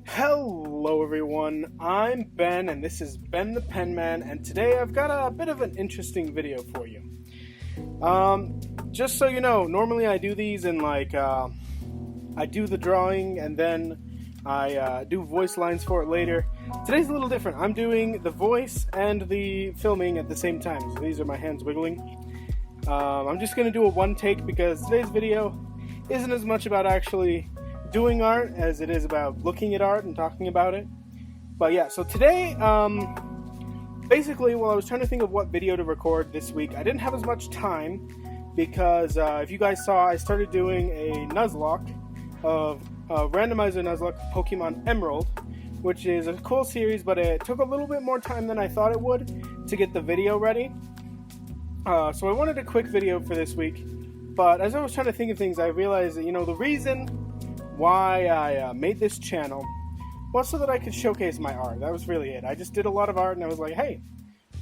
Hello everyone, I'm Ben and this is Ben the Penman, and today I've got a bit of an interesting video for you. Just so you know, normally I do these in I do the drawing and then I do voice lines for it later. Today's a little different. I'm doing the voice and the filming at the same time, so these are my hands wiggling. I'm just going to do a one take because today's video isn't as much about actually doing art as it is about looking at art and talking about it. But yeah, so today, basically, while I was trying to think of what video to record this week, I didn't have as much time because if you guys saw, I started doing a Nuzlocke of randomizer Nuzlocke Pokemon Emerald, which is a cool series, but it took a little bit more time than I thought it would to get the video ready. So I wanted a quick video for this week, but as I was trying to think of things, I realized that, the reason why I made this channel was so that I could showcase my art. That was really it. I just did a lot of art and I was like, hey,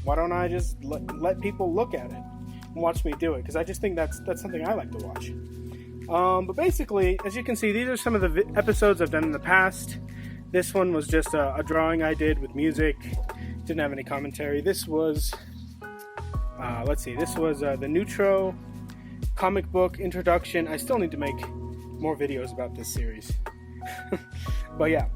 why don't I just let people look at it and watch me do it? Because I just think that's something I like to watch. But basically, as you can see, these are some of the episodes I've done in the past. This one was just a drawing I did with music. Didn't have any commentary. This was, this was the Neutro comic book introduction. I still need to make more videos about this series. But yeah,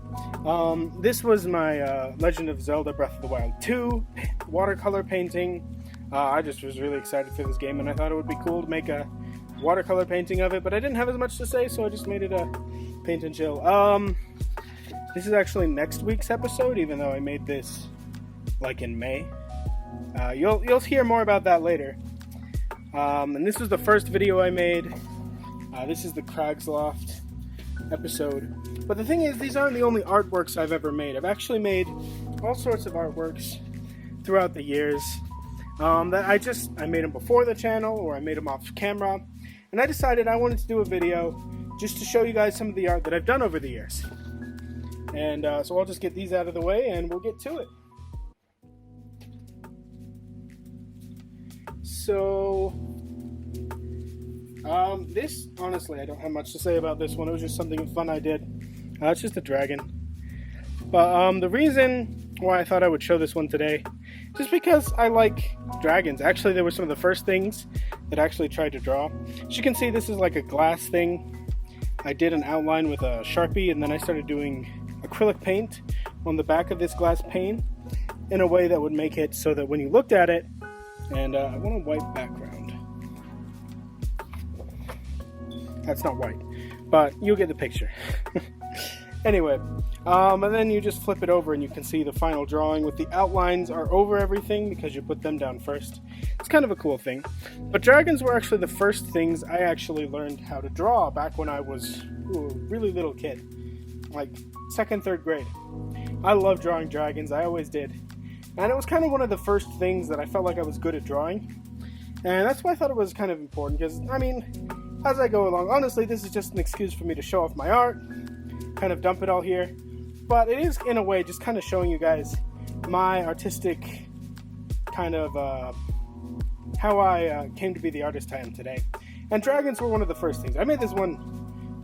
this was my Legend of Zelda Breath of the Wild 2 watercolor painting. I just was really excited for this game and I thought it would be cool to make a watercolor painting of it, but I didn't have as much to say, so I just made it a paint and chill. This is actually next week's episode, even though I made this like in May. You'll hear more about that later. And this was the first video I made. This is the Crags Loft episode. But the thing is, these aren't the only artworks I've ever made. I've actually made all sorts of artworks throughout the years. That I made them before the channel, or I made them off camera. And I decided I wanted to do a video just to show you guys some of the art that I've done over the years. And so I'll just get these out of the way and we'll get to it. So, this, honestly, I don't have much to say about this one. It was just something fun I did. It's just a dragon. But the reason why I thought I would show this one today, just because I like dragons. Actually, they were some of the first things that I actually tried to draw. As you can see, this is like a glass thing. I did an outline with a Sharpie, and then I started doing acrylic paint on the back of this glass pane in a way that would make it so that when you looked at it, and I want a white background. That's not white, but you'll get the picture. Anyway, and then you just flip it over and you can see the final drawing with the outlines are over everything because you put them down first. It's kind of a cool thing. But dragons were actually the first things I actually learned how to draw back when I was a really little kid, like 2nd, 3rd grade. I love drawing dragons, I always did. And it was kind of one of the first things that I felt like I was good at drawing. And that's why I thought it was kind of important, because, as I go along, honestly, this is just an excuse for me to show off my art, kind of dump it all here. But it is, in a way, just kind of showing you guys my artistic kind of, how I came to be the artist I am today. And dragons were one of the first things. I made this one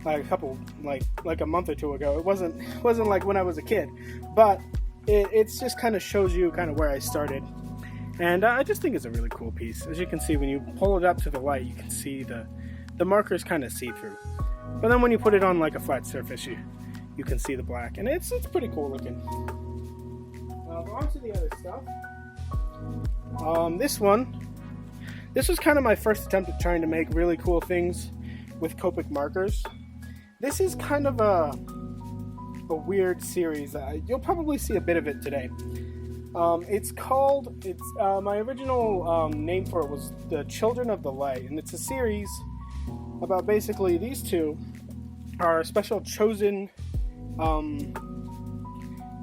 like a month or two ago. It wasn't like when I was a kid, but it's just kind of shows you kind of where I started. And I just think it's a really cool piece. As you can see, when you pull it up to the light, you can see the markers kind of see through. But then when you put it on like a flat surface, you can see the black, and it's pretty cool looking. On to the other stuff. This was kind of my first attempt at trying to make really cool things with Copic markers. This is kind of a weird series. You'll probably see a bit of it today. My original name for it was The Children of the Light, and it's a series about basically these two are special chosen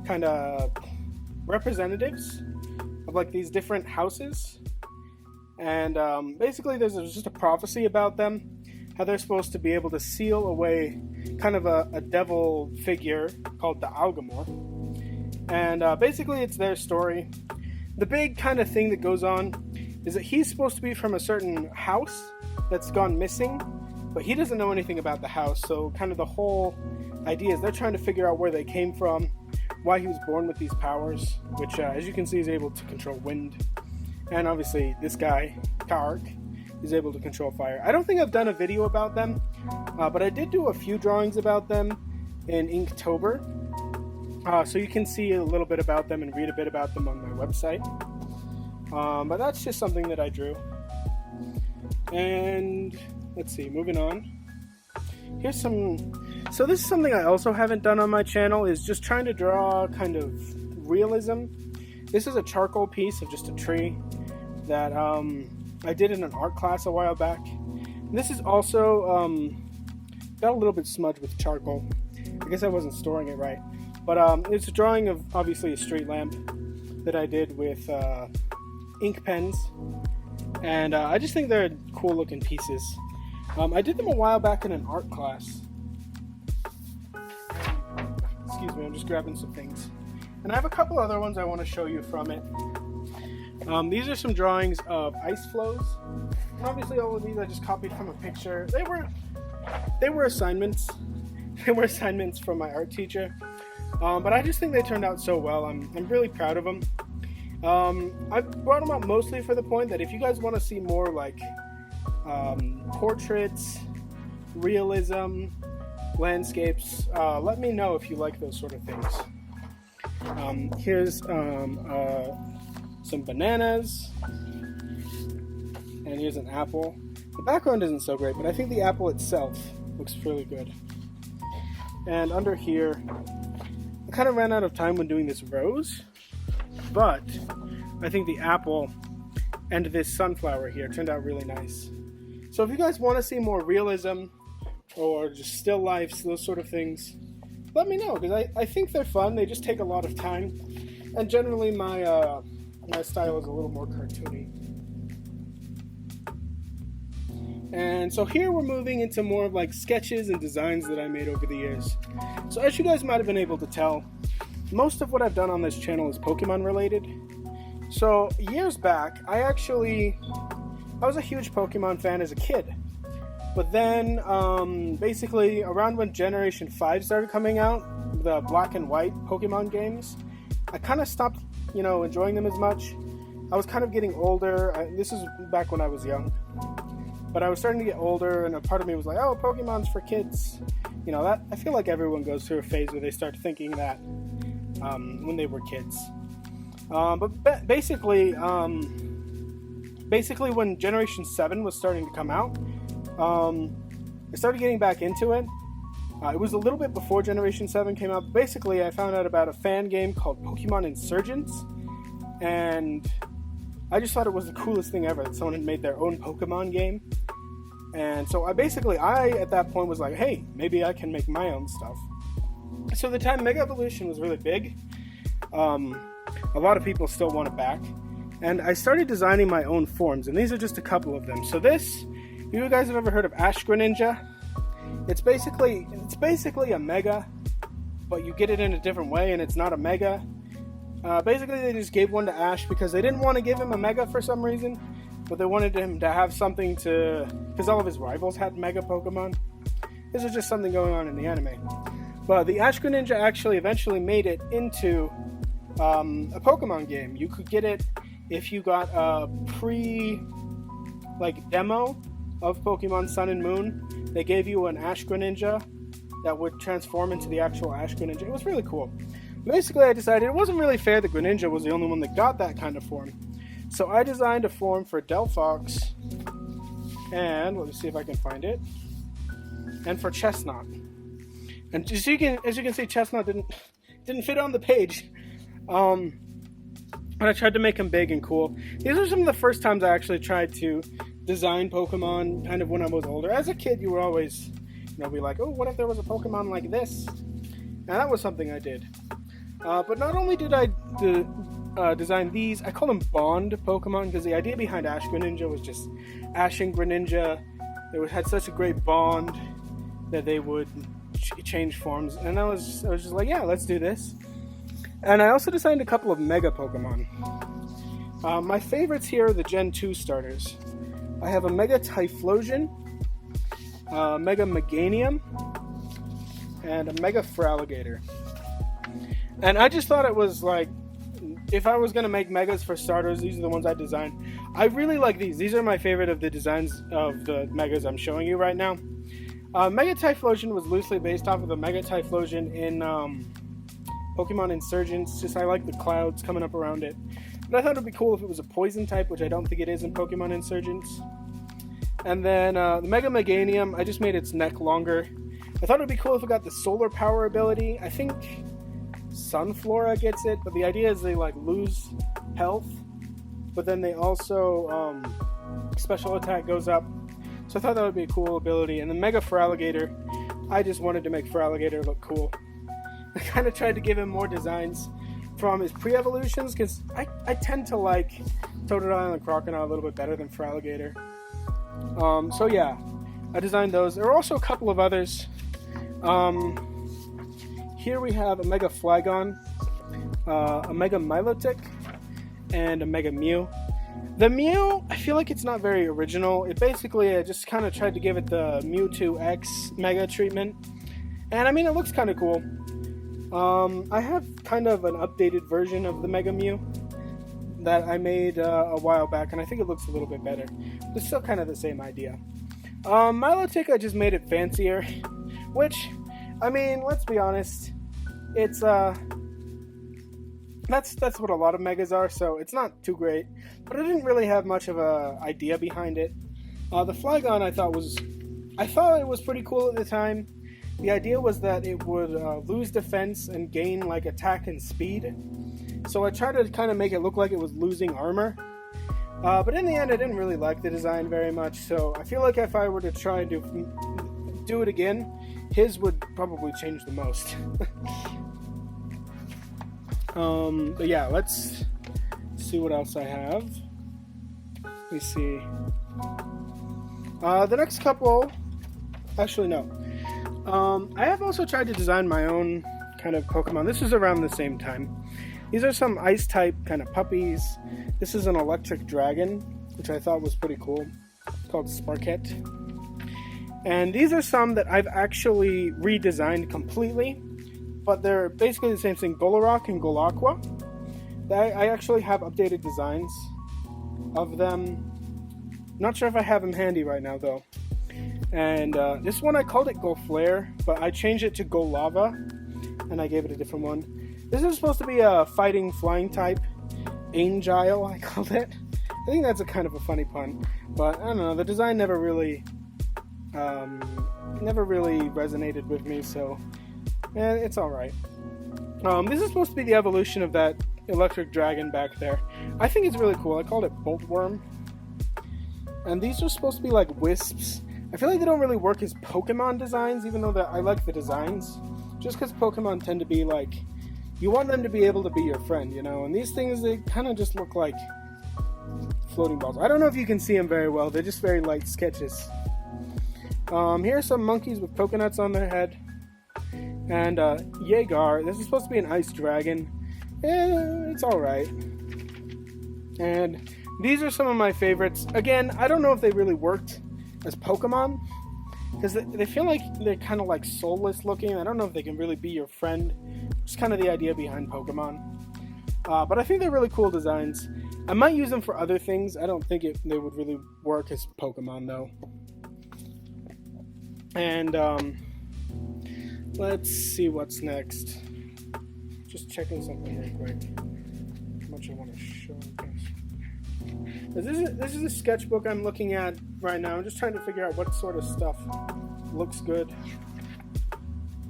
kind of representatives of like these different houses, and basically there's just a prophecy about them, how they're supposed to be able to seal away kind of a devil figure called the Algamore. And basically it's their story. The big kind of thing that goes on is that he's supposed to be from a certain house that's gone missing, but he doesn't know anything about the house, so kind of the whole ideas. They're trying to figure out where they came from, why he was born with these powers, which, as you can see, is able to control wind. And obviously, this guy, Kark, is able to control fire. I don't think I've done a video about them, but I did do a few drawings about them in Inktober. So you can see a little bit about them and read a bit about them on my website. But that's just something that I drew. And let's see, moving on. Here's some... So this is something I also haven't done on my channel, is just trying to draw kind of realism. This is a charcoal piece of just a tree that I did in an art class a while back. And this is also got a little bit smudged with charcoal. I guess I wasn't storing it right. But it's a drawing of, obviously, a street lamp that I did with ink pens. And I just think they're cool looking pieces. I did them a while back in an art class. Excuse me, I'm just grabbing some things. And I have a couple other ones I want to show you from it. These are some drawings of ice flows. And obviously all of these I just copied from a picture. They were assignments. They were assignments from my art teacher. But I just think they turned out so well. I'm really proud of them. I brought them up mostly for the point that if you guys want to see more like portraits, realism, landscapes, let me know if you like those sort of things. Here's some bananas, and here's an apple. The background isn't so great, but I think the apple itself looks really good. And under here, I kind of ran out of time when doing this rose, but I think the apple and this sunflower here turned out really nice. So if you guys want to see more realism or just still lifes, those sort of things, let me know, because I think they're fun. They just take a lot of time, and generally my my style is a little more cartoony. And so here we're moving into more of like sketches and designs that I made over the years. So as you guys might have been able to tell, most of what I've done on this channel is Pokemon related. So years back, I was a huge Pokemon fan as a kid. But then, basically, around when Generation 5 started coming out, the black and white Pokemon games, I kind of stopped, enjoying them as much. I was kind of getting older. This is back when I was young. But I was starting to get older, and a part of me was like, oh, Pokemon's for kids. That I feel like everyone goes through a phase where they start thinking that when they were kids. But basically, when Generation 7 was starting to come out, I started getting back into it. It was a little bit before Generation 7 came out. Basically, I found out about a fan game called Pokemon Insurgents, and I just thought it was the coolest thing ever that someone had made their own Pokemon game. And so I at that point was like, hey, maybe I can make my own stuff. So the time Mega Evolution was really big, a lot of people still want it back. And I started designing my own forms, and these are just a couple of them. So this, you guys have ever heard of Ash Greninja? It's basically a Mega, but you get it in a different way, and it's not a Mega. Basically, they just gave one to Ash because they didn't want to give him a Mega for some reason, but they wanted him to have something to... because all of his rivals had Mega Pokemon. This was just something going on in the anime. But the Ash Greninja actually eventually made it into a Pokemon game. You could get it if you got a demo of Pokemon Sun and Moon. They gave you an Ash Greninja that would transform into the actual Ash Greninja. It was really cool. Basically, I decided it wasn't really fair that Greninja was the only one that got that kind of form. So I designed a form for Delphox, and let me see if I can find it, and for Chestnut. And as you can see, Chestnut didn't fit on the page. But I tried to make him big and cool. These are some of the first times I actually tried to design Pokemon kind of when I was older. As a kid, you would always, be like, oh, what if there was a Pokemon like this? And that was something I did. But not only did I design these, I call them Bond Pokemon, because the idea behind Ash Greninja was just Ash and Greninja. They had such a great bond that they would change forms. And I was just like, yeah, let's do this. And I also designed a couple of Mega Pokemon. My favorites here are the Gen 2 starters. I have a Mega Typhlosion, Mega Meganium, and a Mega Feraligatr. And I just thought it was like, if I was going to make Megas for starters, these are the ones I designed. I really like these. These are my favorite of the designs of the Megas I'm showing you right now. Mega Typhlosion was loosely based off of the Mega Typhlosion in Pokemon Insurgents. Just I like the clouds coming up around it. But I thought it would be cool if it was a poison type, which I don't think it is in Pokemon Insurgents. And then the Mega Meganium, I just made its neck longer. I thought it would be cool if it got the solar power ability. I think Sunflora gets it, but the idea is they like lose health, but then they also special attack goes up. So I thought that would be a cool ability. And the Mega Feraligatr, I just wanted to make Feraligatr look cool. I kind of tried to give him more designs from his pre-evolutions, because I tend to like Totodile and Crocodile a little bit better than Feraligatr. So yeah, I designed those. There were also a couple of others. Here we have a Mega Flygon, a Mega Milotic, and a Mega Mew. The Mew, I feel like it's not very original. It basically, I just kind of tried to give it the Mewtwo X Mega treatment. And I mean, it looks kind of cool. I have kind of an updated version of the Mega Mew that I made a while back, and I think it looks a little bit better. But it's still kind of the same idea. Milotic, I just made it fancier, which, I mean, let's be honest, it's that's what a lot of Megas are, so it's not too great, but I didn't really have much of a idea behind it. The Flygon I thought it was pretty cool at the time. The idea was that it would lose defense and gain like attack and speed, so I tried to kind of make it look like it was losing armor. But in the end, I didn't really like the design very much, so I feel like if I were to try and do it again, his would probably change the most. But yeah, let's see what else I have. Let me see. The next couple... Actually, no. I have also tried to design my own kind of Pokemon. This is around the same time. These are some Ice-type kind of puppies. This is an electric dragon, which I thought was pretty cool. It's called Sparkette. And these are some that I've actually redesigned completely, but they're basically the same thing, Golorock and Golaqua. I actually have updated designs of them. Not sure if I have them handy right now, though. And this one I called it Golflare, but I changed it to Golava, and I gave it a different one. This is supposed to be a fighting flying type, Angile, I called it. I think that's a kind of a funny pun, but I don't know, the design never really resonated with me, so it's alright. This is supposed to be the evolution of that electric dragon back there. I think it's really cool. I called it Boltworm. And these are supposed to be like wisps. I feel like they don't really work as Pokemon designs, even though I like the designs. Just because Pokemon tend to be like, you want them to be able to be your friend, you know? And these things, they kind of just look like floating balls. I don't know if you can see them very well. They're just very light sketches. Here are some monkeys with coconuts on their head. And Yeagar, this is supposed to be an ice dragon. It's alright. And these are some of my favorites. Again, I don't know if they really worked as Pokemon, because they feel like they're kind of like soulless looking. I don't know if they can really be your friend. It's kind of the idea behind Pokemon. But I think they're really cool designs. I might use them for other things. I don't think they would really work as Pokemon, though. And let's see what's next. Just checking something real quick. How much I want to show you guys. This is a sketchbook I'm looking at right now. I'm just trying to figure out what sort of stuff looks good.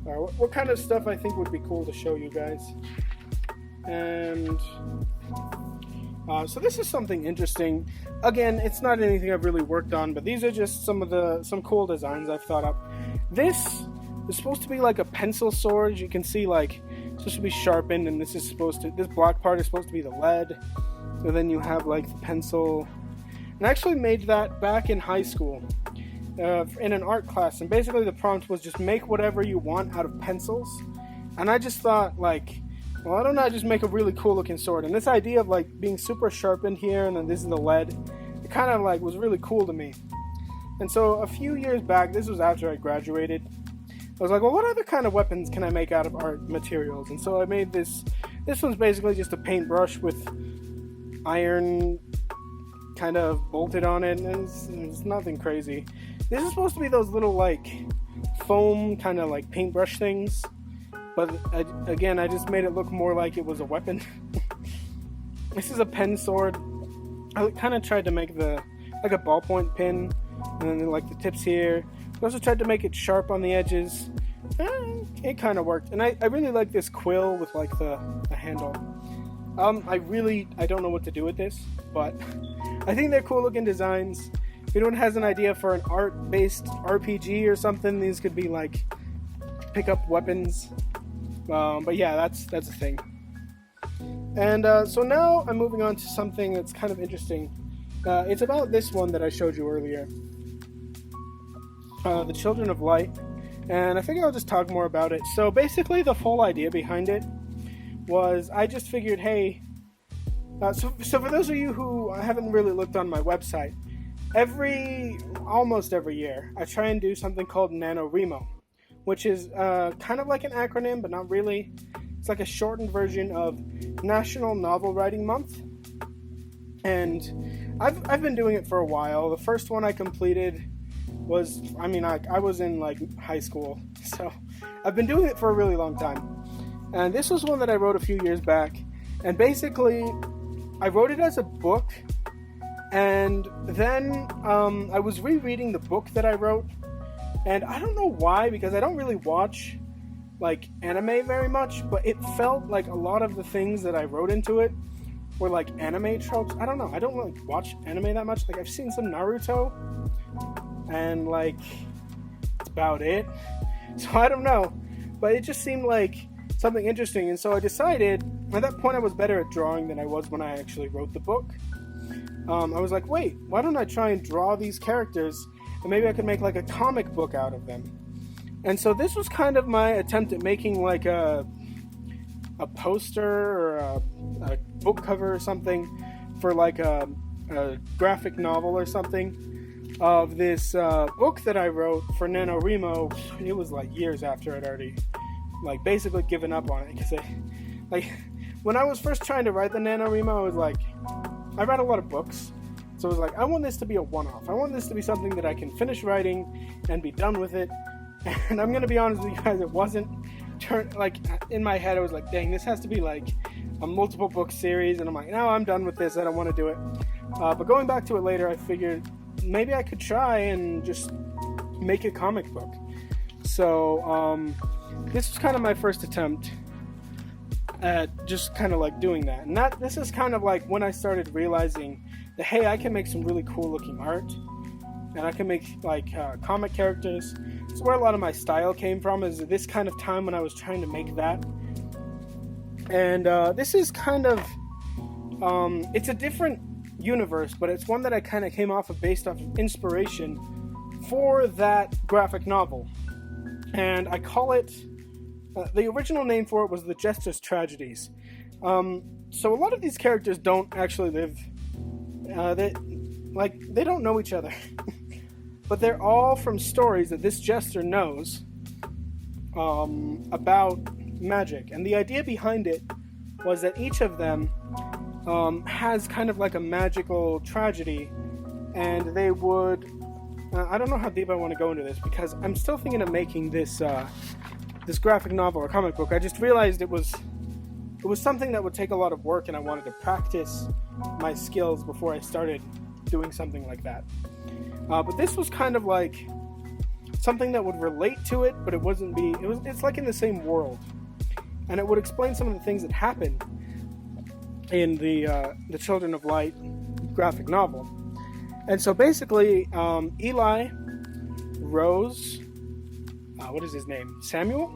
What kind of stuff I think would be cool to show you guys. And so this is something interesting. Again, it's not anything I've really worked on, but these are just some cool designs I've thought up. This is supposed to be like a pencil sword. You can see like it's supposed to be sharpened, and this black part is supposed to be the lead. So then you have like the pencil. And I actually made that back in high school in an art class, and basically the prompt was just make whatever you want out of pencils. And I just thought like, well, I don't know, I just make a really cool looking sword. And this idea of like being super sharpened here, and then this is the lead, it kind of like was really cool to me. And so a few years back, this was after I graduated, I was like, well, what other kind of weapons can I make out of art materials? And so I made this. This one's basically just a paintbrush with iron kind of bolted on it, and it's nothing crazy. This is supposed to be those little like foam kind of like paintbrush things, but again, I just made it look more like it was a weapon. This is a pen sword. I kind of tried to make like a ballpoint pen, and then like the tips here. I also tried to make it sharp on the edges. It kind of worked, and I really like this quill with like the handle. I don't know what to do with this, but I think they're cool looking designs. If anyone has an idea for an art-based RPG or something, these could be like pick-up weapons. But yeah, that's a thing. And so now I'm moving on to something that's kind of interesting. It's about this one that I showed you earlier. The Children of Light. And I figure I'll just talk more about it. So basically the whole idea behind it was I just figured, hey, so for those of you who haven't really looked on my website, almost every year, I try and do something called NaNoWriMo, which is kind of like an acronym, but not really. It's like a shortened version of National Novel Writing Month. And I've been doing it for a while. The first one I completed was, I was in like high school, so I've been doing it for a really long time. And this was one that I wrote a few years back, and basically I wrote it as a book, and then I was rereading the book that I wrote, and I don't know why, because I don't really watch like anime very much, but it felt like a lot of the things that I wrote into it were like anime tropes. I don't know, I don't really watch anime that much. Like I've seen some Naruto, and like that's about it. So I don't know, but it just seemed like something interesting, and so I decided at that point I was better at drawing than I was when I actually wrote the book. I was like, wait, why don't I try and draw these characters, and maybe I could make like a comic book out of them. And so this was kind of my attempt at making like a poster or a book cover or something for like a graphic novel or something of this book that I wrote for NaNoWriMo. It was like years after I'd already like basically given up on it, because when I was first trying to write the NaNoWriMo, I was like, I read a lot of books, so I was like, I want this to be a one-off. I want this to be something that I can finish writing and be done with it. And I'm gonna be honest with you guys, it wasn't like in my head I was like, dang, this has to be like a multiple book series, and I'm like, no, I'm done with this, I don't want to do it. But going back to it later, I figured maybe I could try and just make a comic book. So this was kind of my first attempt at just kind of like doing that. And this is kind of like when I started realizing that, hey, I can make some really cool looking art, and I can make like comic characters. It's where a lot of my style came from, is this kind of time when I was trying to make that. And this is kind of it's a different universe, but it's one that I kind of came off of based off of inspiration for that graphic novel. And I call it the original name for it was the Justice Tragedies. So a lot of these characters don't actually live, they don't know each other. But they're all from stories that this jester knows about magic. And the idea behind it was that each of them has kind of like a magical tragedy, and they would I don't know how deep I want to go into this, because I'm still thinking of making this this graphic novel or comic book. I just realized it was something that would take a lot of work, and I wanted to practice my skills before I started doing something like that. But this was kind of like something that would relate to it, but it's like in the same world, and it would explain some of the things that happened in the Children of Light graphic novel. And so basically, Eli, Rose, what is his name? Samuel,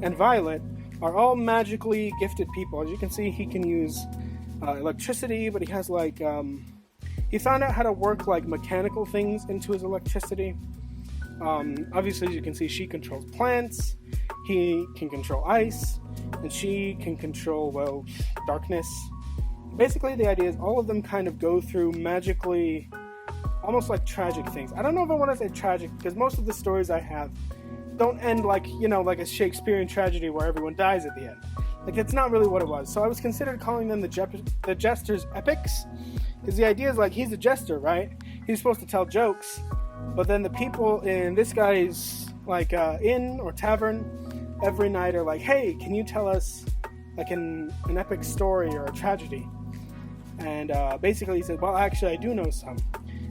and Violet are all magically gifted people. As you can see, he can use electricity, but he has like he found out how to work like mechanical things into his electricity. Obviously, as you can see, she controls plants, he can control ice, and she can control, well, darkness. Basically, the idea is all of them kind of go through magically, almost like tragic things. I don't know if I want to say tragic, because most of the stories I have don't end like, you know, like a Shakespearean tragedy where everyone dies at the end. Like, that's not really what it was. So I was considered calling them the Jester's Epics, because the idea is like, he's a jester, right? He's supposed to tell jokes, but then the people in this guy's like inn or tavern every night are like, hey, can you tell us like an epic story or a tragedy? And basically he said, well, actually I do know some.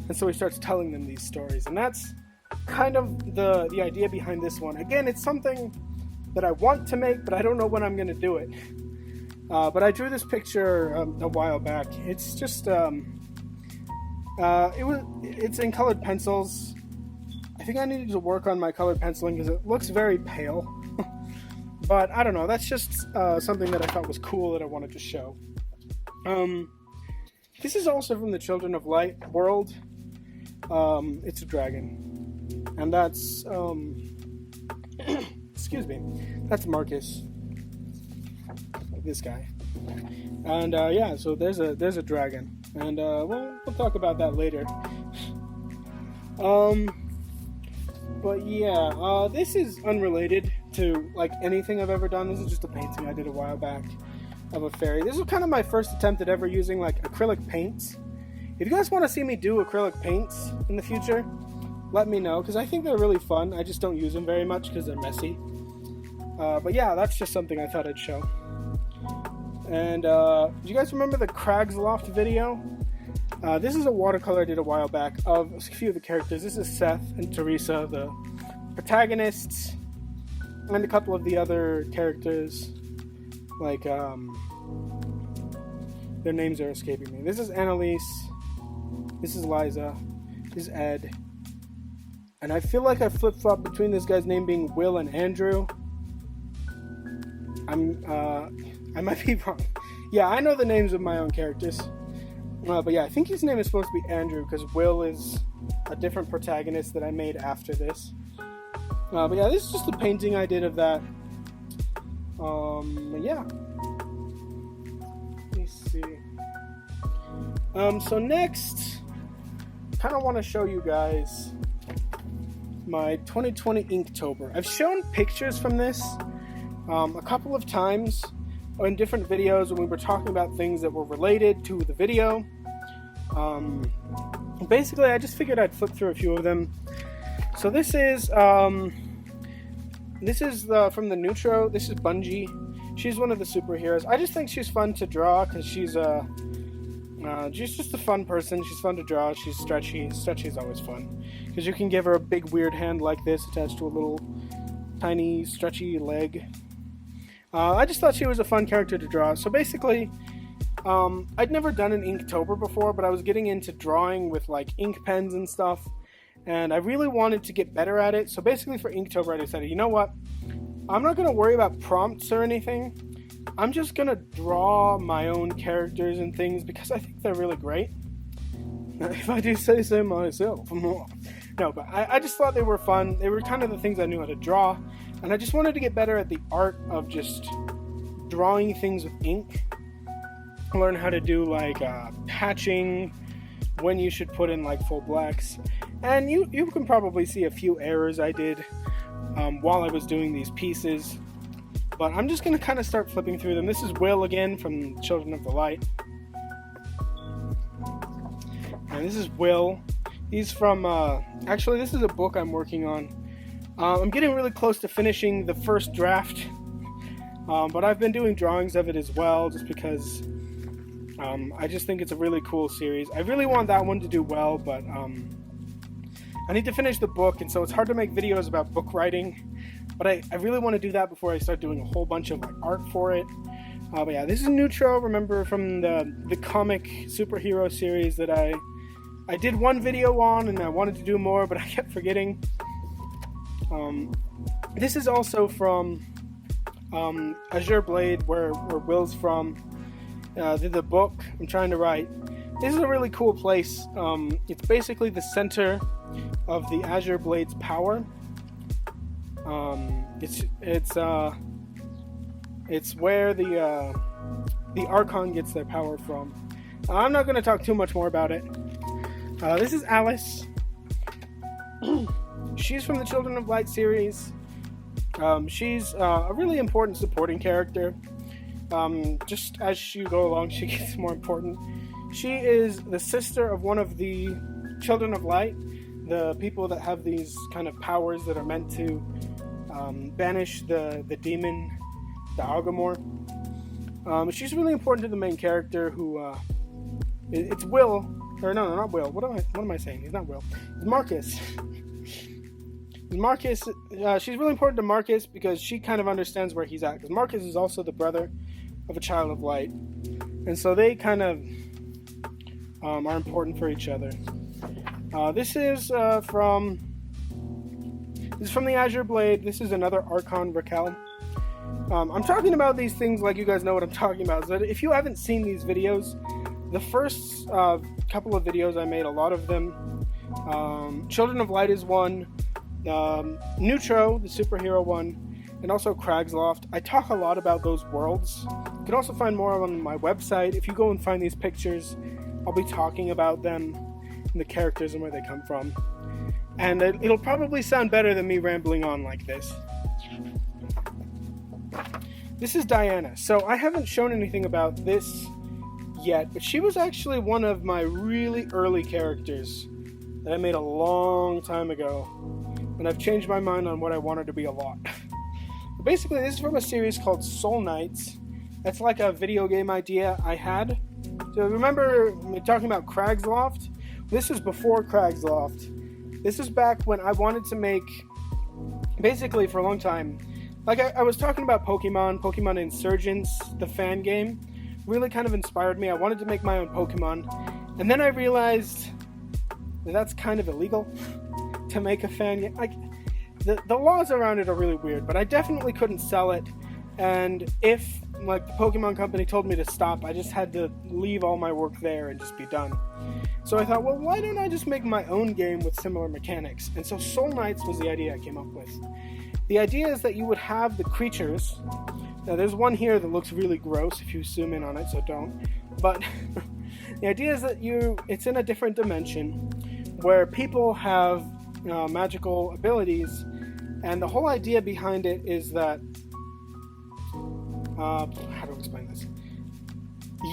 And so he starts telling them these stories, and that's kind of the idea behind this one. Again, it's something that I want to make, but I don't know when I'm going to do it. But I drew this picture a while back. It's just it's in colored pencils. I think I needed to work on my colored penciling because it looks very pale. But I don't know. That's just something that I thought was cool that I wanted to show. This is also from the Children of Light world. It's a dragon, and that's excuse me, that's Marcus, this guy. And yeah, so there's a dragon, and we'll talk about that later. But yeah, this is unrelated to like anything I've ever done. This is just a painting I did a while back of a fairy. This was kind of my first attempt at ever using like acrylic paints. If you guys want to see me do acrylic paints in the future, let me know, because I think they're really fun. I just don't use them very much because they're messy. But yeah, that's just something I thought I'd show. And do you guys remember the Crags Loft video? This is a watercolor I did a while back of a few of the characters. This is Seth and Teresa, the protagonists, and a couple of the other characters. Like, their names are escaping me. This is Annalise. This is Liza. This is Ed. And I feel like I flip-flop between this guy's name being Will and Andrew. I might be wrong. Yeah, I know the names of my own characters. But yeah, I think his name is supposed to be Andrew, because Will is a different protagonist that I made after this. But yeah, this is just a painting I did of that. Yeah. Let me see. So next, I kind of want to show you guys my 2020 Inktober. I've shown pictures from this a couple of times in different videos when we were talking about things that were related to the video. Basically, I just figured I'd flip through a few of them. So this is from the Neutro. This is Bungie. She's one of the superheroes. I just think she's fun to draw because she's just a fun person. She's fun to draw. She's stretchy. Stretchy is always fun because you can give her a big weird hand like this attached to a little tiny stretchy leg. I just thought she was a fun character to draw. So basically, I'd never done an Inktober before, but I was getting into drawing with like ink pens and stuff, and I really wanted to get better at it. So basically for Inktober, I decided, you know what? I'm not going to worry about prompts or anything. I'm just going to draw my own characters and things because I think they're really great. If I do say so myself. No, but I just thought they were fun. They were kind of the things I knew how to draw, and I just wanted to get better at the art of just drawing things with ink. Learn how to do like patching, when you should put in like full blacks, and you can probably see a few errors I did while I was doing these pieces, but I'm just going to kind of start flipping through them. This is Will again from Children of the Light, and this is Will. He's from actually this is a book I'm working on. I'm getting really close to finishing the first draft, but I've been doing drawings of it as well just because I just think it's a really cool series. I really want that one to do well, but I need to finish the book, and so it's hard to make videos about book writing, but I really want to do that before I start doing a whole bunch of like art for it. But yeah, this is Neutro, remember from the comic superhero series that I did one video on, and I wanted to do more, but I kept forgetting. This is also from Azure Blade, where Will's from. The book I'm trying to write. This is a really cool place. It's basically the center of the Azure Blade's power. It's where the Archon gets their power from. I'm not going to talk too much more about it. This is Alice. She's from the Children of Light series. She's a really important supporting character. Just as you go along, she gets more important. She is the sister of one of the Children of Light, the people that have these kind of powers that are meant to banish the demon, the Algamore. She's really important to the main character, who it's Will, or no, not Will. What am I saying? He's not Will. It's Marcus. Marcus. She's really important to Marcus because she kind of understands where he's at. Because Marcus is also the brother of a Child of Light, and so they kind of are important for each other. This is from the Azure Blade. This is another Archon Raquel. I'm talking about these things like you guys know what I'm talking about. So if you haven't seen these videos, the first couple of videos I made, a lot of them, Children of Light is one, Neutro, the superhero one, and also Crag's Loft. I talk a lot about those worlds. You can also find more on my website. If you go and find these pictures, I'll be talking about them and the characters and where they come from. And it'll probably sound better than me rambling on like this. This is Diana. So I haven't shown anything about this yet, but she was actually one of my really early characters that I made a long time ago. And I've changed my mind on what I want her to be a lot. But basically, this is from a series called Soul Knights. That's like a video game idea I had. So remember talking about Crag's Loft? This is before Crag's Loft. This is back when I wanted to make, basically for a long time, like I was talking about Pokemon Insurgents, the fan game, really kind of inspired me. I wanted to make my own Pokemon. And then I realized that that's kind of illegal to make a fan game. Like, the laws around it are really weird, but I definitely couldn't sell it. And if, like, the Pokemon company told me to stop, I just had to leave all my work there and just be done. So I thought, well, why don't I just make my own game with similar mechanics? And so Soul Knights was the idea I came up with. The idea is that you would have the creatures. Now, there's one here that looks really gross if you zoom in on it, so don't. But the idea is that it's in a different dimension where people have magical abilities, and the whole idea behind it is that how do I explain this?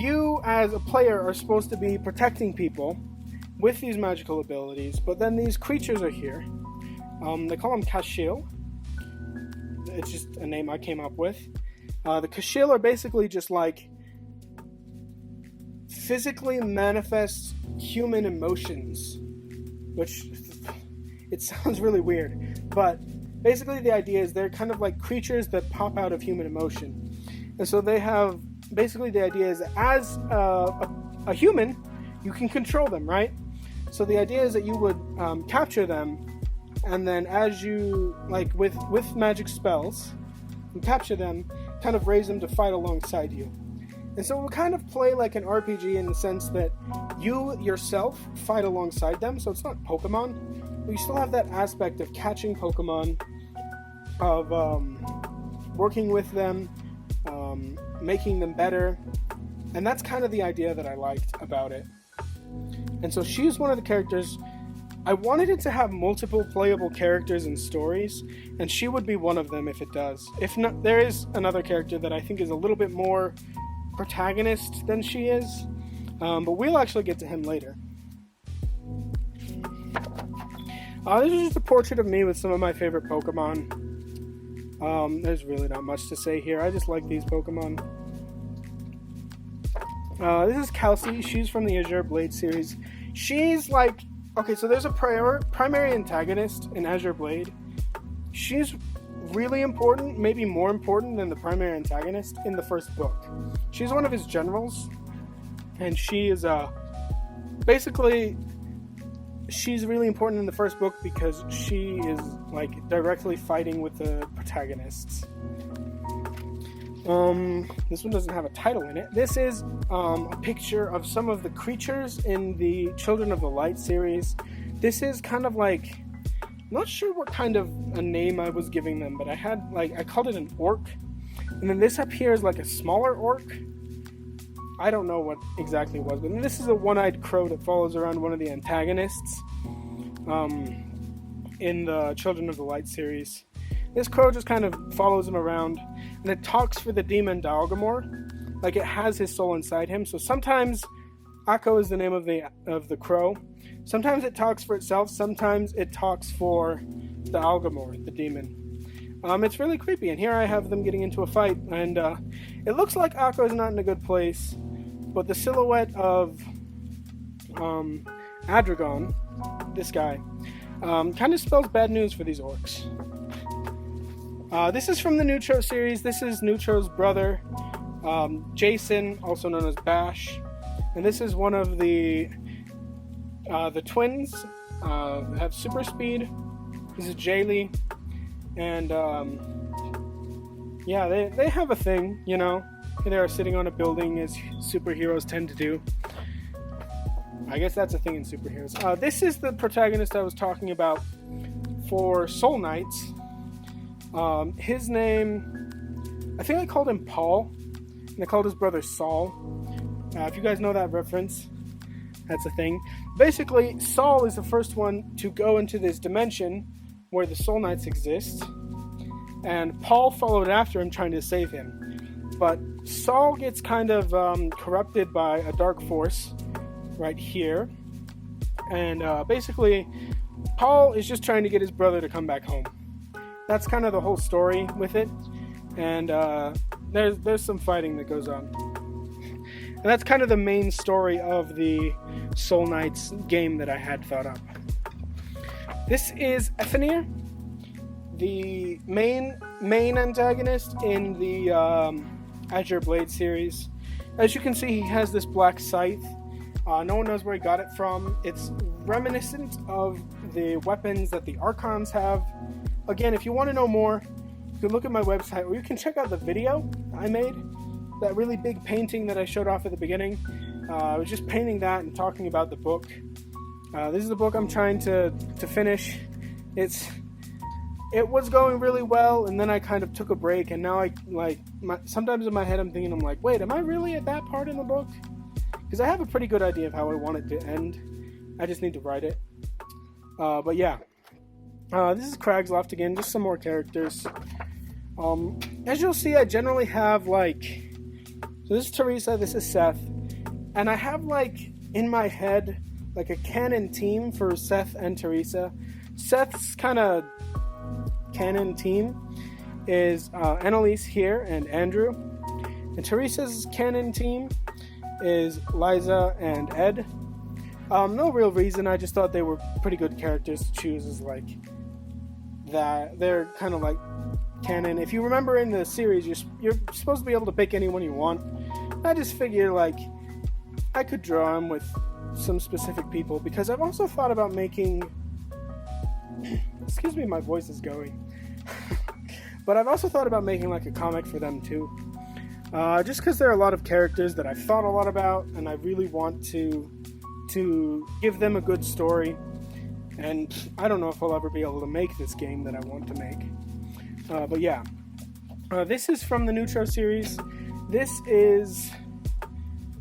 You, as a player, are supposed to be protecting people with these magical abilities, but then these creatures are here. They call them Kashil. It's just a name I came up with. The Kashil are basically just like physically manifest human emotions, which it sounds really weird, but basically the idea is they're kind of like creatures that pop out of human emotion. And so they have, basically the idea is as a human, you can control them, right? So the idea is that you would capture them, and then as you, like with magic spells, you capture them, kind of raise them to fight alongside you. And so it will kind of play like an RPG in the sense that you yourself fight alongside them, so it's not Pokemon, but you still have that aspect of catching Pokemon, of working with them, making them better, and that's kind of the idea that I liked about it. And so she's one of the characters. I wanted it to have multiple playable characters and stories, and she would be one of them if it does. If not, there is another character that I think is a little bit more protagonist than she is, but we'll actually get to him later. This is just a portrait of me with some of my favorite Pokemon. There's really not much to say here. I just like these Pokemon. This is Kelsey. She's from the Azure Blade series. She's like... Okay, so there's a primary antagonist in Azure Blade. She's really important, maybe more important than the primary antagonist in the first book. She's one of his generals, and she is basically... She's really important in the first book because she is like directly fighting with the protagonists. This one doesn't have a title in it. This is a picture of some of the creatures in the Children of the Light series. This is kind of like, I'm not sure what kind of a name I was giving them, but I called it an orc. And then this up here is like a smaller orc. I don't know what exactly it was, but this is a one-eyed crow that follows around one of the antagonists in the Children of the Light series. This crow just kind of follows him around, and it talks for the demon Dalgamor, like it has his soul inside him. So sometimes Akko is the name of the crow. Sometimes it talks for itself. Sometimes it talks for the Algamor, the demon. It's really creepy, and here I have them getting into a fight, and it looks like Akko is not in a good place, but the silhouette of Adragon, this guy, kind of spells bad news for these orcs. This is from the Neutro series. This is Neutro's brother, Jason, also known as Bash, and this is one of the twins. Have super speed. This is Jaylee, and yeah, they have a thing, you know. They are sitting on a building, as superheroes tend to do. I guess that's a thing in superheroes. This is the protagonist I was talking about for Soul Knights. His name, I think I called him Paul, and I called his brother Saul. If you guys know that reference, that's a thing. Basically, Saul is the first one to go into this dimension where the Soul Knights exist, and Paul followed after him trying to save him. But Saul gets kind of corrupted by a dark force right here, and basically Paul is just trying to get his brother to come back home. That's kind of the whole story with it, and there's some fighting that goes on. And that's kind of the main story of the Soul Knights game that I had thought up. This is Effenier, the main antagonist in the Azure Blade series. As you can see, he has this black scythe. No one knows where he got it from. It's reminiscent of the weapons that the Archons have. Again, if you want to know more, you can look at my website, or you can check out the video I made. That really big painting that I showed off at the beginning. I was just painting that and talking about the book. This is the book I'm trying to finish. It was going really well, and then I kind of took a break, and now sometimes in my head I'm thinking, wait, am I really at that part in the book? Because I have a pretty good idea of how I want it to end. I just need to write it. But yeah. This is Crag's Loft again, just some more characters. As you'll see, I generally have so this is Teresa, this is Seth, and I have in my head a canon team for Seth and Teresa. Seth's kind of canon team is Annalise here and Andrew, and Teresa's canon team is Liza and Ed. No real reason, I just thought they were pretty good characters to choose as that. They're kind of canon. If you remember in the series, you're supposed to be able to pick anyone you want. I just figure I could draw them with some specific people, because I've also thought about making excuse me, my voice is going. But I've also thought about making a comic for them too. Just because there are a lot of characters that I've thought a lot about, and I really want to give them a good story. And I don't know if I'll ever be able to make this game that I want to make. But yeah. This is from the Neutro series. This is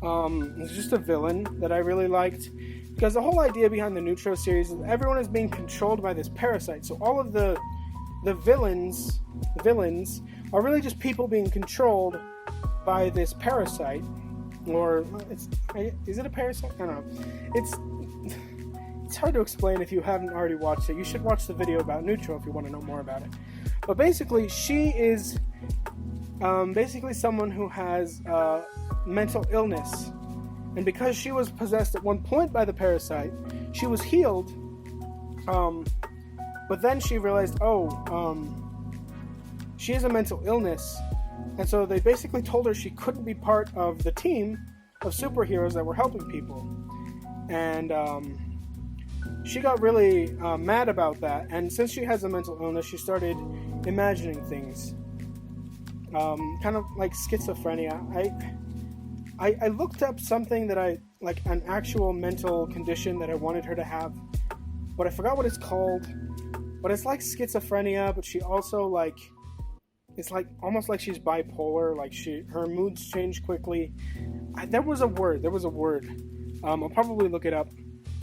it's just a villain that I really liked. Because the whole idea behind the Neutro series is everyone is being controlled by this parasite. So all of the villains are really just people being controlled by this parasite. Or is it a parasite? I don't know. It's hard to explain if you haven't already watched it. You should watch the video about Neutro if you want to know more about it. But basically, she is someone who has mental illness. And because she was possessed at one point by the parasite, she was healed. But then she realized, she has a mental illness. And so they basically told her she couldn't be part of the team of superheroes that were helping people. And she got really mad about that. And since she has a mental illness, she started imagining things. Kind of like schizophrenia. I looked up something that an actual mental condition that I wanted her to have, but I forgot what it's called. But it's like schizophrenia, but she also it's almost like she's bipolar. Her moods change quickly. There was a word. I'll probably look it up.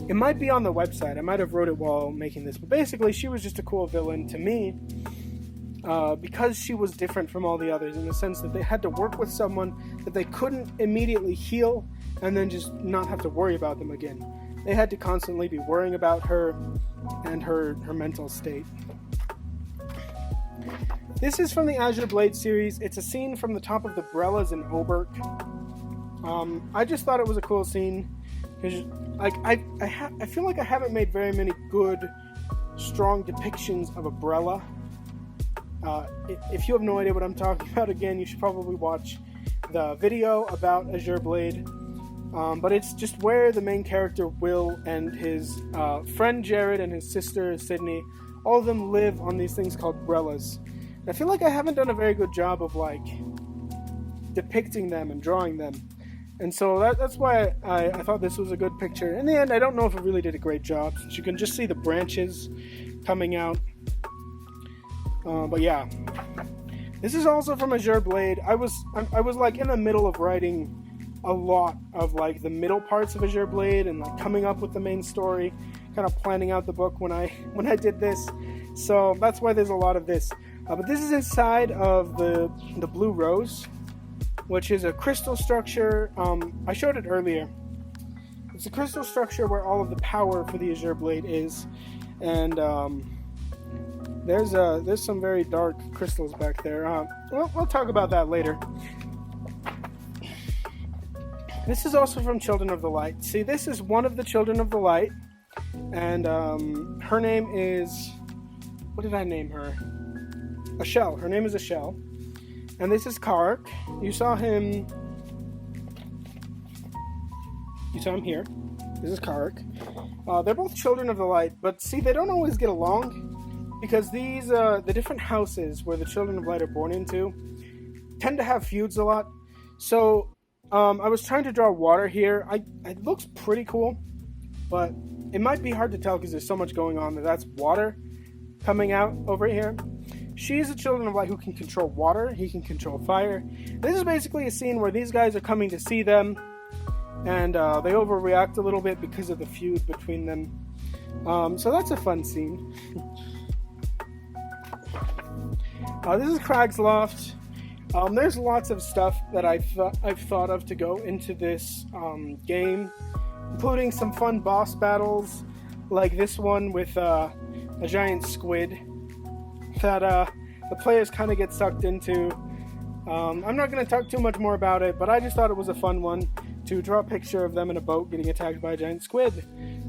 It might be on the website. I might have wrote it while making this. But basically, she was just a cool villain to me. because she was different from all the others in the sense that they had to work with someone that they couldn't immediately heal and then just not have to worry about them again. They had to constantly be worrying about her and her mental state. This is from the Azure Blade series. It's a scene from the top of the Brellas in Oberk. I just thought it was a cool scene because, like, I feel like I haven't made very many good, strong depictions of a Brella. If you have no idea what I'm talking about, again, you should probably watch the video about Azure Blade. But it's just where the main character Will and his friend Jared and his sister Sydney, all of them live on these things called Brellas. And I feel like I haven't done a very good job of like depicting them and drawing them. And so that's why I thought this was a good picture. In the end, I don't know if it really did a great job, since you can just see the branches coming out. But yeah, this is also from Azure Blade. I was like in the middle of writing a lot of like the middle parts of Azure Blade and like coming up with the main story, kind of planning out the book when I did this. So that's why there's a lot of this. But this is inside of the Blue Rose, which is a crystal structure. I showed it earlier. It's a crystal structure where all of the power for the Azure Blade is, and there's some very dark crystals back there. We'll talk about that later. This is also from Children of the Light. See, this is one of the Children of the Light, and her name is, what did I name her? Ashell. Her name is Ashell. And this is Kark. You saw him here. This is Kark. They're both Children of the Light, but see, they don't always get along because these, the different houses where the Children of Light are born into tend to have feuds a lot. So, I was trying to draw water here. It looks pretty cool, but it might be hard to tell because there's so much going on that's water coming out over here. She's a Children of Light who can control water. He can control fire. This is basically a scene where these guys are coming to see them, and they overreact a little bit because of the feud between them. So that's a fun scene. This is Craig's Loft. There's lots of stuff that I've thought of to go into this game, including some fun boss battles, like this one with a giant squid that the players kind of get sucked into. I'm not going to talk too much more about it, but I just thought it was a fun one to draw a picture of them in a boat getting attacked by a giant squid,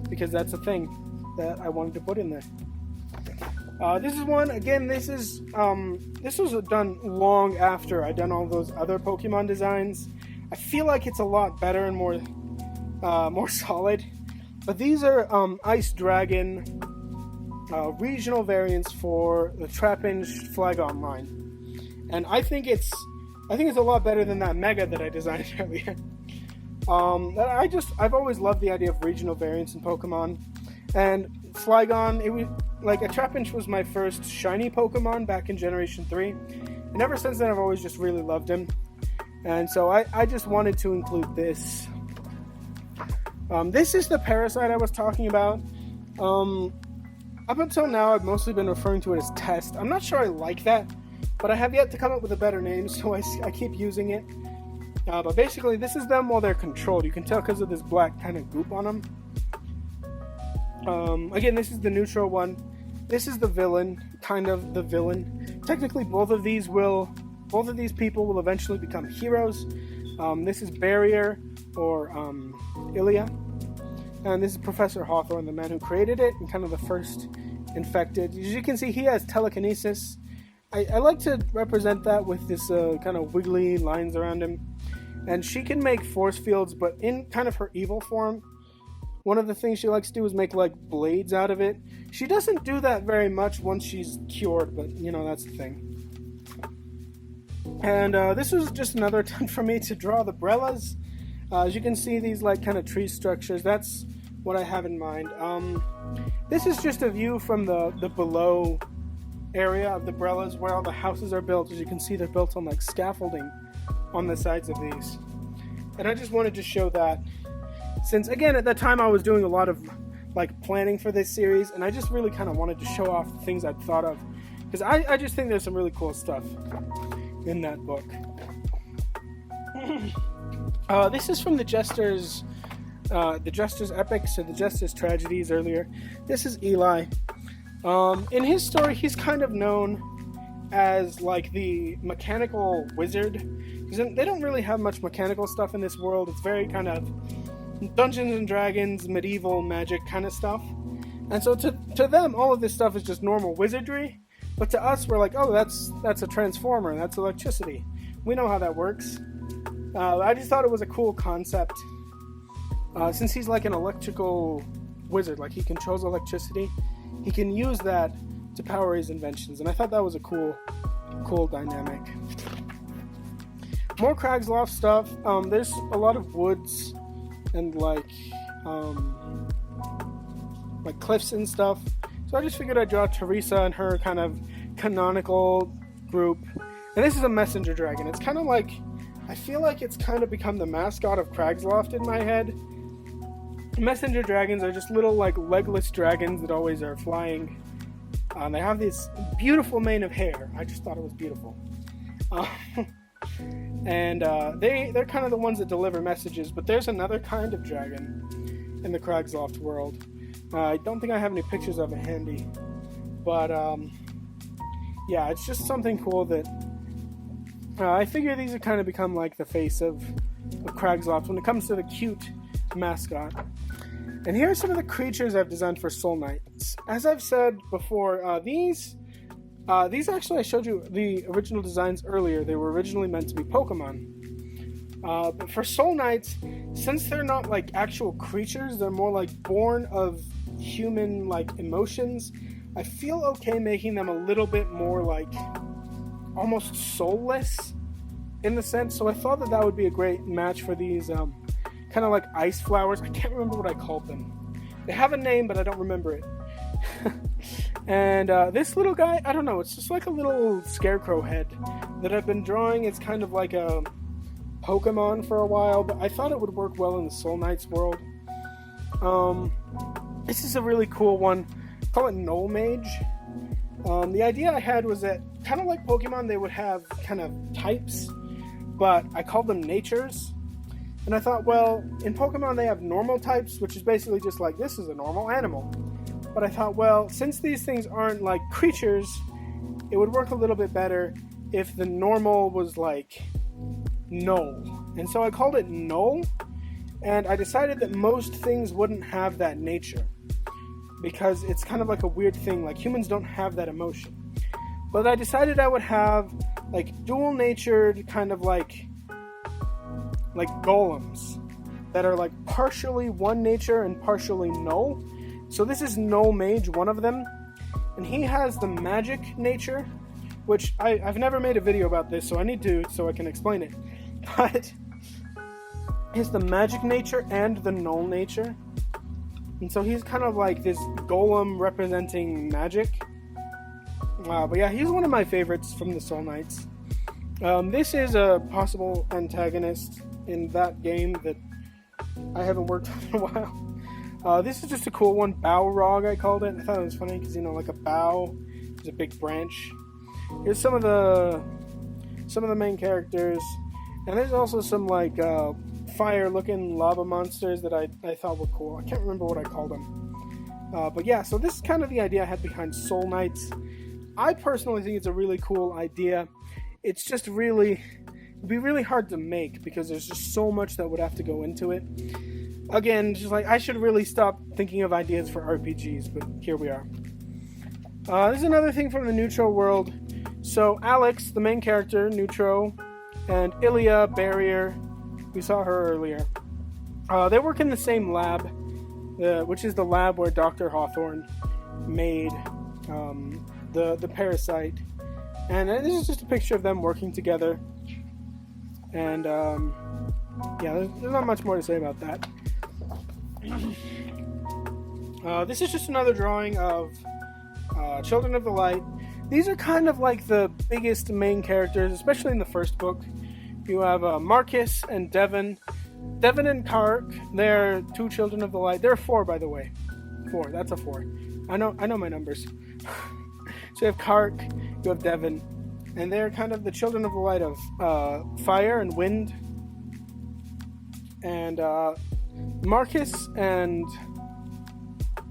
because that's a thing that I wanted to put in there. This is one, again, this was done long after I'd done all those other Pokemon designs. I feel like it's a lot better and more solid. But these are Ice Dragon regional variants for the Trapinch Flygon line. And I think it's a lot better than that Mega that I designed earlier. I've always loved the idea of regional variants in Pokemon. And Flygon, like, a Trapinch was my first shiny Pokemon back in Generation 3. And ever since then, I've always just really loved him. And so I just wanted to include this. This is the Parasite I was talking about. Up until now, I've mostly been referring to it as Test. I'm not sure I like that, but I have yet to come up with a better name, so I keep using it. But basically, this is them while they're controlled. You can tell because of this black kind of goop on them. Again, this is the neutral one. This is the villain, kind of the villain. Technically, both of these people will eventually become heroes. This is Barrier, or Ilya. And this is Professor Hawthorne, the man who created it, and kind of the first infected. As you can see, he has telekinesis. I like to represent that with this kind of wiggly lines around him. And she can make force fields, but in kind of her evil form. One of the things she likes to do is make, like, blades out of it. She doesn't do that very much once she's cured, but, you know, that's the thing. And this was just another attempt for me to draw the Brellas. As you can see, these, like, kind of tree structures, that's what I have in mind. This is just a view from the below area of the Brellas, where all the houses are built. As you can see, they're built on, like, scaffolding on the sides of these. And I just wanted to show that. Since, again, at that time I was doing a lot of, like, planning for this series, and I just really kind of wanted to show off the things I'd thought of because I just think there's some really cool stuff in that book. This is from the Justice Epics or the Justice Tragedies earlier. This is Eli. In his story, he's kind of known as like the mechanical wizard, because they don't really have much mechanical stuff in this world. It's very kind of Dungeons and Dragons, medieval magic kind of stuff. And so to them, all of this stuff is just normal wizardry. But to us, we're like, oh, that's a transformer. That's electricity. We know how that works. I just thought it was a cool concept. Since he's like an electrical wizard, like he controls electricity, he can use that to power his inventions. And I thought that was a cool dynamic. More Craig's Loft stuff. There's a lot of woods and like cliffs and stuff. So I just figured I'd draw Teresa and her kind of canonical group. And this is a messenger dragon. It's kind of like, I feel like it's kind of become the mascot of Craig's Loft in my head. Messenger dragons are just little like legless dragons that always are flying. They have this beautiful mane of hair. I just thought it was beautiful. And they're kind of the ones that deliver messages. But there's another kind of dragon in the Craig's Loft world. I don't think I have any pictures of it handy. But yeah, it's just something cool that I figure these have kind of become like the face of Craig's Loft when it comes to the cute mascot. And here are some of the creatures I've designed for Soul Knights. As I've said before, these actually, I showed you the original designs earlier. They were originally meant to be Pokemon. But for Soul Knights, since they're not like actual creatures, they're more like born of human like emotions, I feel okay making them a little bit more like almost soulless in the sense. So I thought that would be a great match for these kind of like ice flowers. I can't remember what I called them. They have a name, but I don't remember it. And this little guy, I don't know, it's just like a little scarecrow head that I've been drawing. It's kind of like a Pokemon for a while, but I thought it would work well in the Soul Knights world. This is a really cool one. I call it Null Mage. The idea I had was that, kind of like Pokemon, they would have kind of types, but I called them natures. And I thought, well, in Pokemon they have normal types, which is basically just like, this is a normal animal. But I thought, well, since these things aren't like creatures, it would work a little bit better if the normal was like null. And so I called it Null, and I decided that most things wouldn't have that nature, because it's kind of like a weird thing, like humans don't have that emotion. But I decided I would have like dual-natured kind of like golems that are like partially one nature and partially null. So this is Null Mage, one of them, and he has the magic nature, which I've never made a video about this, so I need to, so I can explain it. But he's the magic nature and the null nature, and so he's kind of like this golem representing magic. But yeah, he's one of my favorites from the Soul Knights. This is a possible antagonist in that game that I haven't worked on in a while. This is just a cool one, Balrog I called it. I thought it was funny because, you know, like a bow is a big branch. Here's some of the main characters, and there's also some like fire-looking lava monsters that I thought were cool. I can't remember what I called them. But yeah, so this is kind of the idea I had behind Soul Knights. I personally think it's a really cool idea. It's just it'd be really hard to make because there's just so much that would have to go into it. Again, just like I should really stop thinking of ideas for RPGs, but here we are. This is another thing from the Neutro world. So Alex, the main character, Neutro, and Ilya, Barrier, we saw her earlier. They work in the same lab, which is the lab where Dr. Hawthorne made the parasite. And this is just a picture of them working together. And yeah, there's not much more to say about that. This is just another drawing of Children of the Light. These are kind of like the biggest main characters, especially in the first book. You have Marcus and Devon. Devon and Kark, they're two Children of the Light. There are 4, by the way. 4, that's a 4. I know my numbers. So you have Kark, you have Devin, and they're kind of the children of the light of fire and wind. And Marcus and...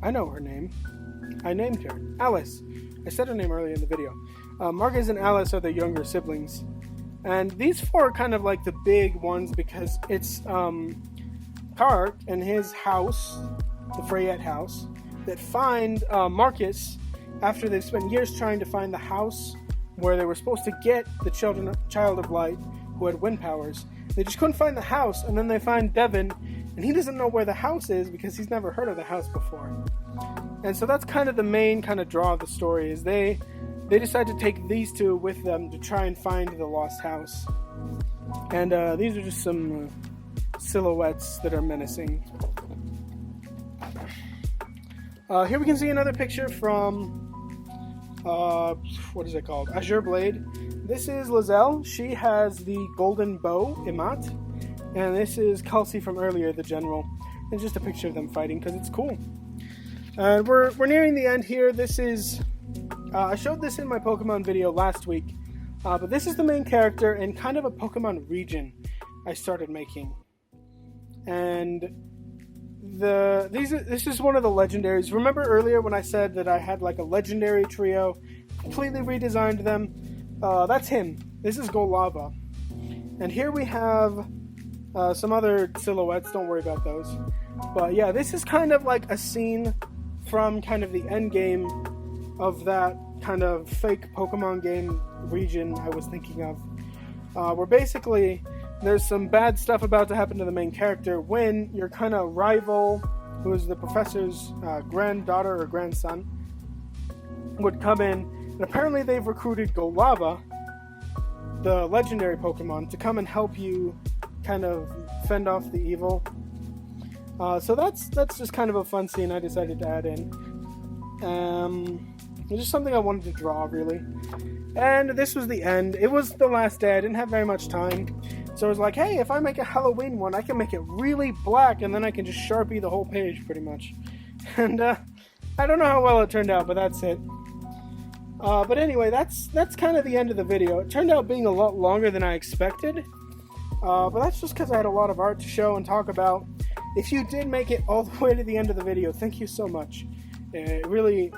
I know her name. I named her. Alice. I said her name earlier in the video. Marcus and Alice are the younger siblings. And these four are kind of like the big ones because it's Kark and his house, the Freyette house, that find Marcus after they've spent years trying to find the house where they were supposed to get the child of light who had wind powers. They just couldn't find the house, and then they find Devin, and he doesn't know where the house is because he's never heard of the house before. And so that's kind of the main kind of draw of the story, is they decide to take these two with them to try and find the lost house. And these are just some silhouettes that are menacing. Here we can see another picture from what is it called? Azure Blade. This is Lizelle. She has the golden bow, Imat. And this is Kelsey from earlier, the general. It's just a picture of them fighting because it's cool. And we're nearing the end here. This is... I showed this in my Pokemon video last week. But this is the main character in kind of a Pokemon region I started making. And this is one of the legendaries. Remember earlier when I said that I had like a legendary trio, completely redesigned them? That's him. This is Golava. And here we have some other silhouettes. Don't worry about those. But yeah, this is kind of like a scene from kind of the end game of that kind of fake Pokemon game region I was thinking of. Where basically there's some bad stuff about to happen to the main character when your kind of rival, who is the professor's granddaughter or grandson, would come in. And apparently they've recruited Golava, the legendary Pokemon, to come and help you kind of fend off the evil. So that's just kind of a fun scene I decided to add in. It's just something I wanted to draw, really. And this was the end. It was the last day. I didn't have very much time. So I was like, hey, if I make a Halloween one, I can make it really black, and then I can just Sharpie the whole page, pretty much. And I don't know how well it turned out, but that's it. But anyway, that's kind of the end of the video. It turned out being a lot longer than I expected. But that's just because I had a lot of art to show and talk about. If you did make it all the way to the end of the video, thank you so much. It really,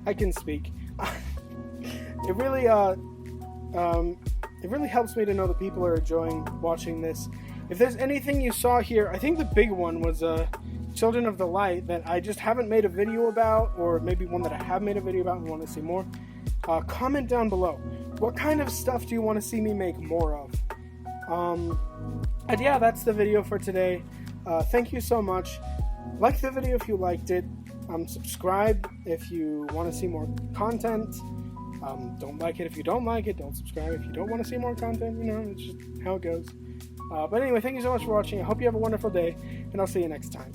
I can speak. It really helps me to know that people are enjoying watching this. If there's anything you saw here, I think the big one was Children of the Light that I just haven't made a video about, or maybe one that I have made a video about and want to see more. Comment down below. What kind of stuff do you want to see me make more of? And yeah, that's the video for today. Thank you so much. Like the video if you liked it. Subscribe if you want to see more content. Don't like it if you don't like it. Don't subscribe if you don't want to see more content. You know, it's just how it goes. But anyway, thank you so much for watching. I hope you have a wonderful day, and I'll see you next time.